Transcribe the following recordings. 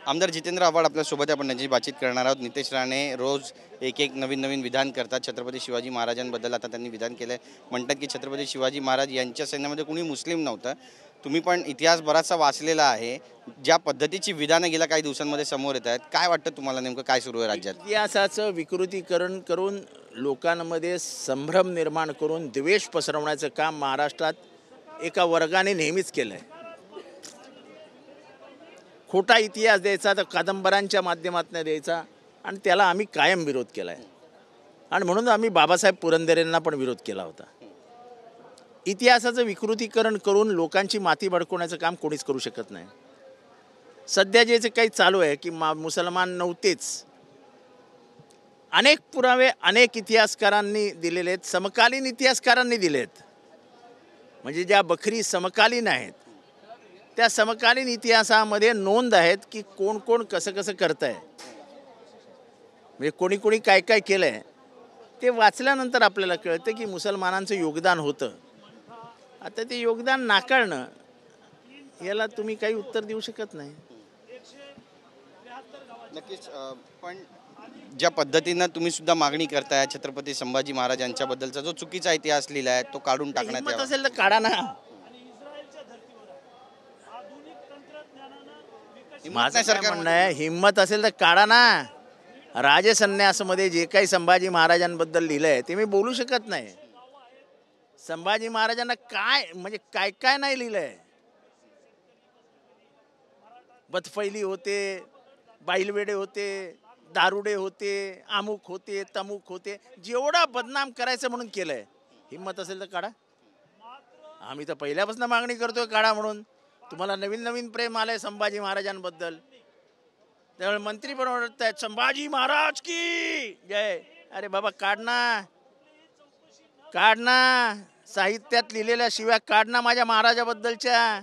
आमदार जितेंद्र आव्हाड आपल्यासोबत आपण त्यांची बातचीत करणार आहोत। नितेश राणे रोज एक नवीन विधान करतात छत्रपती शिवाजी महाराजांबद्दल। आता त्यांनी विधान केलं म्हणतात की छत्रपती शिवाजी महाराज यांच्या सैन्यामध्ये कोणी मुस्लिम नव्हतं। तुम्ही पण इतिहास बराचसा वाचलेला आहे, ज्या पद्धतीची विधानं गेल्या काही दिवसांमध्ये समोर येत आहेत, काय वाटतं तुम्हाला नेमकं काय सुरू आहे राज्यात? इतिहासाचं विकृतीकरण करून लोकांमध्ये संभ्रम निर्माण करून द्वेष पसरवण्याचं काम महाराष्ट्रात एका वर्गाने नेहमीच केलं आहे। खोटा इतिहास द्यायचा तर कादंबऱ्यांच्या माध्यमातून द्यायचा आणि त्याला आम्ही कायम विरोध केला आहे आणि म्हणून आम्ही बाबासाहेब पुरंदरेंना पण विरोध केला होता। इतिहासाचं विकृतीकरण करून लोकांची माती भडकवण्याचं काम कोणीच करू शकत नाही। सध्या जे काही चालू आहे की मुसलमान नव्हतेच, अनेक पुरावे अनेक इतिहासकारांनी दिलेले आहेत, समकालीन इतिहासकारांनी दिलेत, म्हणजे ज्या बखरी समकालीन आहेत त्या समकालीन इतिहासामध्ये नोंद आहेत की कोण कोण कसं कसं करत आहे, म्हणजे कोणी कोणी काय काय केलं आहे ते वाचल्यानंतर आपल्याला कळतं की मुसलमानांचं योगदान होतं। आता ते योगदान नाकारणं याला तुम्ही काही उत्तर देऊ शकत नाही। नक्कीच, पण ज्या पद्धतीनं तुम्ही सुद्धा मागणी करताय छत्रपती संभाजी महाराजांच्याबद्दलचा जो चुकीचा इतिहास लिहिला आहे तो काढून टाकण्यात यावा। असेल तर काढा ना। माझं सरकार म्हणणं आहे, हिम्मत असेल तर काढा ना। राजसन्यासमध्ये जे काही संभाजी महाराजांबद्दल लिहिलं आहे ते मी बोलू शकत नाही। संभाजी महाराजांना काय म्हणजे काय काय नाही लिहिलं आहे। बदफैली होते, बाईलवेडे होते, दारुडे होते, अमुक होते, तमुक होते, जेवढा बदनाम करायचं म्हणून केलं आहे। हिम्मत असेल तर काढा। आम्ही तर पहिल्यापासून मागणी करतोय काढा म्हणून। तुम्हाला नवीन प्रेम आलंय संभाजी महाराजांबद्दल, त्यामुळे मंत्री पण ओरडत आहेत संभाजी महाराज की जय। अरे बाबा काढ ना, काढ ना, साहित्यात लिहिलेल्या शिव्या काढ ना माझ्या महाराजाबद्दलच्या।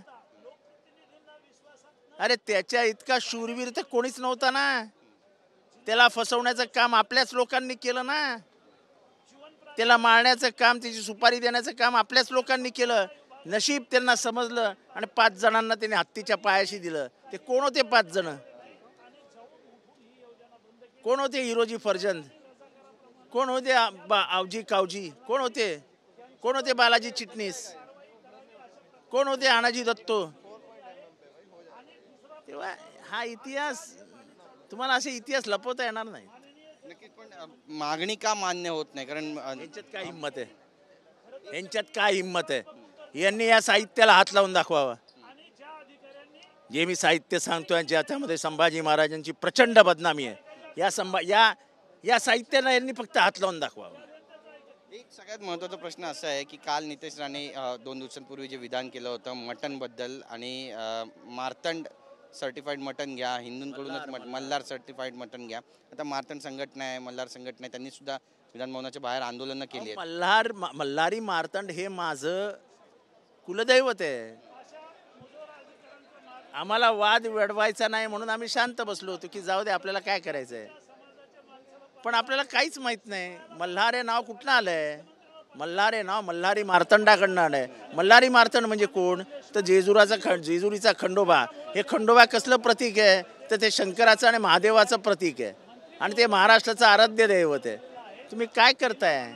अरे त्याच्या इतका शूरवीर तर कोणीच नव्हता ना। त्याला फसवण्याचं काम आपल्याच लोकांनी केलं ना। त्याला मारण्याचं काम, त्याची सुपारी देण्याचं काम आपल्याच लोकांनी केलं। नशीब त्यांना समजलं आणि 5 जणांना त्यांनी हत्तीच्या पायाशी दिलं। ते कोण होते 5 जण? कोण होते? हिरोजी फर्जंद? कोण होते आवजी कावजी? कोण होते? कोण होते बालाजी चिटणीस? कोण होते आनाजी दत्तो? तेव्हा हा इतिहास तुम्हाला असे इतिहास लपवता येणार नाही। नक्कीच, पण मागणी का मान्य होत नाही? कारण यांच्यात काय हिंमत आहे? यांच्यात काय हिंमत आहे? यांनी या साहित्याला हात लावून दाखवावा। जे मी साहित्य सांगतोय ज्याच्यामध्ये संभाजी महाराजांची प्रचंड बदनामी आहे, या साहित्याला यांनी फक्त हात लावून दाखवावा। एक सगळ्यात महत्त्वाचा प्रश्न असा आहे की काल नितेश राणे 2 दिवसांपूर्वी जे विधान केलं होतं मटनबद्दल आणि मार्तंड सर्टिफाईड मटन घ्या, हिंदूंकडूनच मल्हार सर्टिफाईड मटन घ्या। आता मार्तंड संघटना आहे, मल्हार संघटना आहे, त्यांनी सुद्धा विधान भवनाच्या बाहेर आंदोलनं केली आहेत। मल्हारी मार्तंड हे माझं कुलदैवत आहे। आम्हाला वाद वेढवायचा नाही म्हणून आम्ही शांत बसलो होतो की जाऊ दे आपल्याला काय करायचं आहे। पण आपल्याला काहीच माहित नाही मल्हार हे नाव कुठनं आलंय। मल्हार हे नाव मल्हारी मार्तंडाकडनं आलंय। मल्हारी मार्तंड म्हणजे कोण? तर जेजुरीचा खंडोबा। हे खंडोबा कसलं प्रतीक आहे? तर ते शंकराचं आणि महादेवाचं प्रतीक आहे आणि ते महाराष्ट्राचं आराध्य दैवत आहे। तुम्ही काय करताय?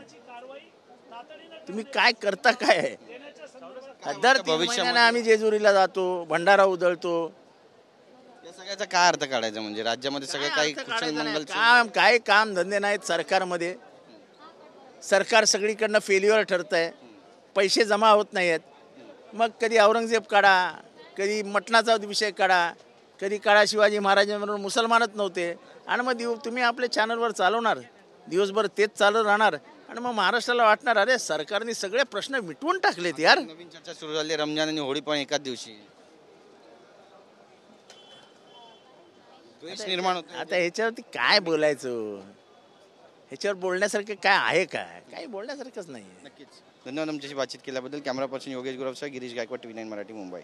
तुम्ही काय करता काय? दर भविष्यामध्ये आम्ही जेजुरीला जातो, भंडारा उधळतो। या सगळ्याचा काय अर्थ काढायचा? म्हणजे राज्यामध्ये सगळं काही मंगल काय काम धंदे नाहीत सरकारमध्ये। सरकार सगळीकडनं फेल्युअर ठरत आहे, पैसे जमा होत नाही आहेत। मग कधी औरंगजेब काढा, कधी मटणाचा विषय काढा, कधी काढा शिवाजी महाराजांबरोबर मुसलमानच नव्हते आणि मग तुम्ही आपल्या चॅनलवर चालवणार, दिवसभर तेच चालत राहणार आणि मग महाराष्ट्राला वाटणार अरे सरकारने सगळे प्रश्न मिटवून टाकलेत यार। नवीन चर्चा सुरू झाली, रमजान आणि होळी पण एकाच दिवशी निर्माण होतो। आता ह्याच्यावरती काय बोलायचं? ह्याच्यावर बोलण्यासारखं काय आहे का? काही बोलण्यासारखंच नाही। नक्कीच, धन्यवाद आमच्याशी बातचीत केल्याबद्दल। कॅमेरा पर्सन योगेश गुरवसह गिरीश गायकवाड, TV9 मराठी, मुंबई।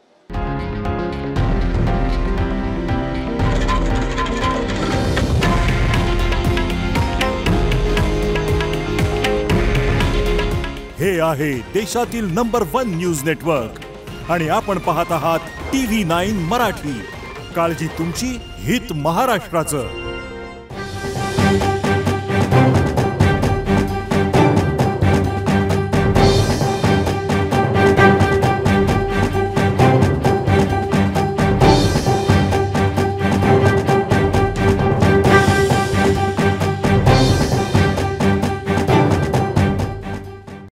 हे आहे देशातील नंबर 1 न्यूज नेटवर्क आणि आपण पाहत आहात TV9 मराठी। काळजी तुमची, हित महाराष्ट्राचं.